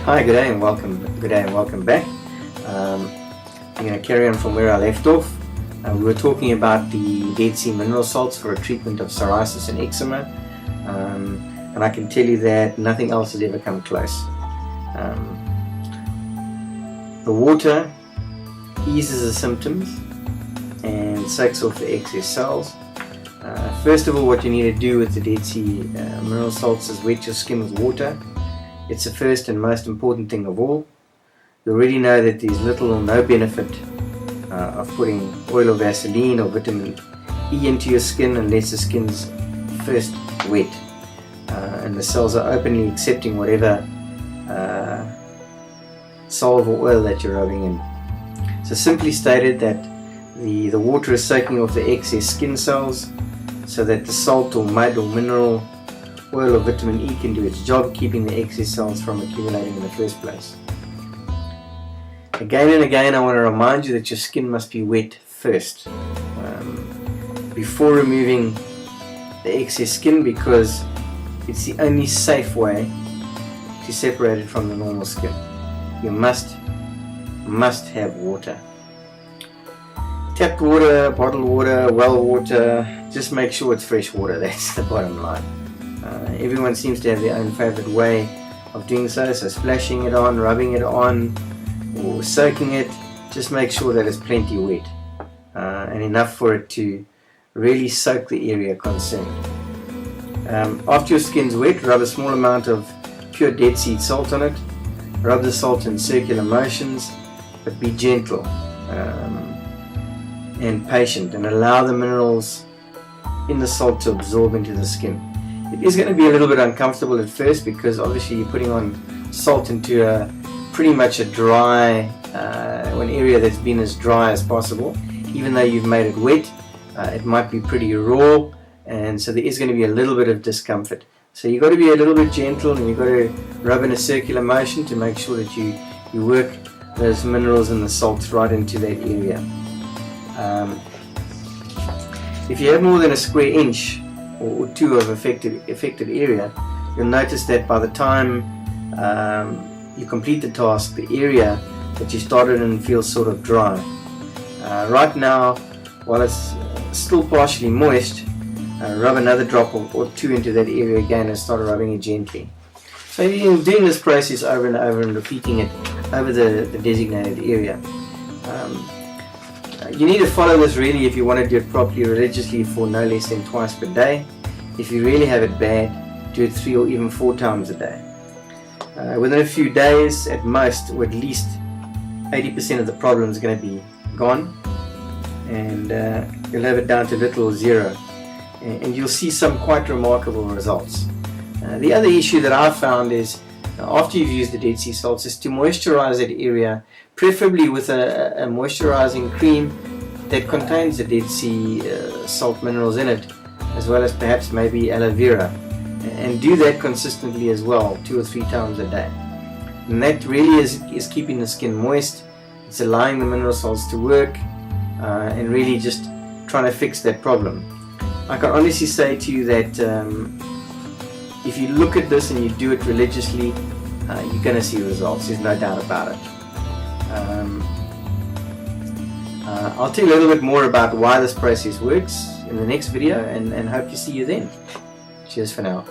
Hi, good day and welcome back. I'm going to carry on from where I left off. We were talking about the Dead Sea mineral salts for a treatment of psoriasis and eczema, and I can tell you that nothing else has ever come close. The water eases the symptoms and soaks off the excess cells. First of all, what you need to do with the Dead Sea mineral salts is wet your skin with water. It's the first and most important thing of all. You already know that there's little or no benefit of putting oil or Vaseline or vitamin E into your skin unless the skin's first wet and the cells are openly accepting whatever salve or oil that you're rubbing in. So simply stated that the water is soaking off the excess skin cells so that the salt or mud or mineral oil or vitamin E can do its job, keeping the excess cells from accumulating in the first place. Again and again, I want to remind you that your skin must be wet first before removing the excess skin, because it's the only safe way to separate it from the normal skin. You must have water. Tap water, bottled water, well water, just make sure it's fresh water. That's the bottom line. Everyone seems to have their own favorite way of doing so splashing it on, rubbing it on, or soaking it. Just make sure that it's plenty wet and enough for it to really soak the area concerned. After your skin's wet, rub a small amount of pure Dead Sea salt on it. Rub the salt in circular motions, but be gentle and patient, and allow the minerals in the salt to absorb into the skin. It is going to be a little bit uncomfortable at first, because obviously you're putting on salt into pretty much a dry, an area that's been as dry as possible. Even though you've made it wet, it might be pretty raw, and so there is going to be a little bit of discomfort. So you've got to be a little bit gentle, and you've got to rub in a circular motion to make sure that you work those minerals and the salts right into that area. If you have more than a square inch or two of affected area, you'll notice that by the time you complete the task, the area that you started in feels sort of dry. Right now, while it's still partially moist, rub another drop or two into that area again and start rubbing it gently. So you're doing this process over and over and repeating it over the designated area. You need to follow this really if you want to do it properly religiously for no less than twice per day. If you really have it bad, do it 3 or even 4 times a day. Within a few days at most, or at least 80% of the problem is going to be gone, and you'll have it down to little or zero, and you'll see some quite remarkable results. The other issue that I've found is, after you've used the Dead Sea salts, is to moisturize that area, preferably with a moisturizing cream that contains the Dead Sea salt minerals in it, as well as perhaps maybe aloe vera, and do that consistently as well, 2 or 3 times a day. And that really is keeping the skin moist. It's allowing the mineral salts to work and really just trying to fix that problem. I can honestly say to you that if you look at this and you do it religiously, you're going to see results. There's no doubt about it. I'll tell you a little bit more about why this process works in the next video, and hope to see you then. Cheers for now.